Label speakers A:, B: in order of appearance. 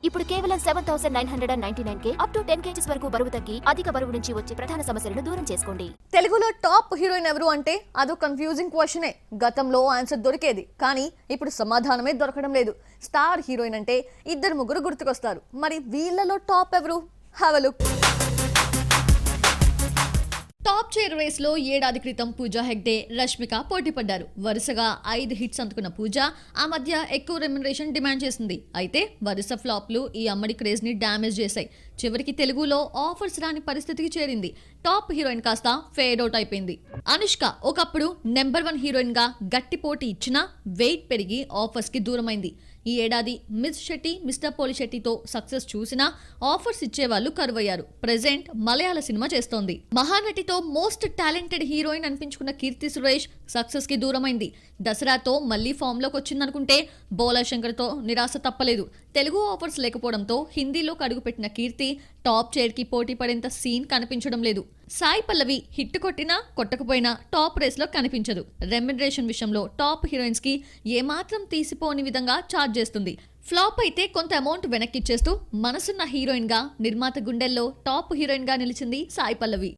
A: ఇప్పుడు కేవలం 7,999K up to 10 kgs వరకు బరువు తగ్గి అధిక బరువు నుంచి వచ్చే ప్రధాన సమస్యలను దూరం చేసుకోండి.
B: తెలుగులో టాప్ హీరోయిన్ ఎవరు అంటే అదో కన్ఫ్యూజింగ్ క్వశ్చనే. గతంలో ఆన్సర్ దొరికేది, కానీ ఇప్పుడు సమాధానమే దొరకడం లేదు. స్టార్ హీరోయిన్ అంటే ఇద్దరు ముగ్గురు గుర్తుకొస్తారు. మరి వీళ్ళలో టాప్ ఎవరు? Have a look. Top chair race లో ఏడాది క్రితం పూజా హెగ్డే, రష్మిక పోటీ పడ్డారు. వరుసగా 5 హిట్స్ అందుకున్న పూజ ఆ మధ్య ఎక్కువ రెమ్యునరేషన్ డిమాండ్ చేసింది. అయితే వరుస ఫ్లాప్లు ఈ అమ్మడి క్రేజ్ ని డ్యామేజ్ చేశాయి. చివరికి తెలుగులో ఆఫర్స్ రాని పరిస్థితికి చేరింది. టాప్ హీరోయిన్ కాస్త ఫేడ్ అవుట్ అయిపోయింది. అనుష్క ఒకప్పుడు నెంబర్ 1 హీరోయిన్ గా గట్టి పోటీ ఇచ్చినా వెయిట్ పెరిగి ఆఫర్స్ కి దూరమైంది. ఈ ఏడాది మిస్ శెట్టి, మిస్టర్ పోలిశెట్టితో సక్సెస్ చూసినా ఆఫర్స్ ఇచ్చేవాళ్లు కరువయ్యారు. ప్రెజెంట్ మలయాళ సినిమా చేస్తోంది. మహానటితో most talented heroine అనిపించుకున్న Keerthy Suresh success కి దూరమైంది. దసరాతో మళ్లీ ఫామ్ లోకి వచ్చిందనుకుంటే బోలా శంకర్ తో నిరాశ తప్పలేదు. తెలుగు ఆఫర్స్ లేకపోవడంతో హిందీలోకి అడుగుపెట్టిన కీర్తి టాప్ చైర్ కి పోటీ పడేంత సీన్ కనిపించడం లేదు. సాయి పల్లవి హిట్ కొట్టినా కొట్టకపోయినా టాప్ రేస్ లో కనిపించదు. రెమ్యునరేషన్ విషయంలో టాప్ హీరోయిన్స్ కి ఏమాత్రం తీసిపోని విధంగా ఛార్జ్ చేస్తుంది. ఫ్లాప్ అయితే కొంత అమౌంట్ వెనక్కిచ్చేస్తూ మనసున్న హీరోయిన్ గా నిర్మాత గుండెల్లో టాప్ హీరోయిన్ గా నిలిచింది సాయి పల్లవి.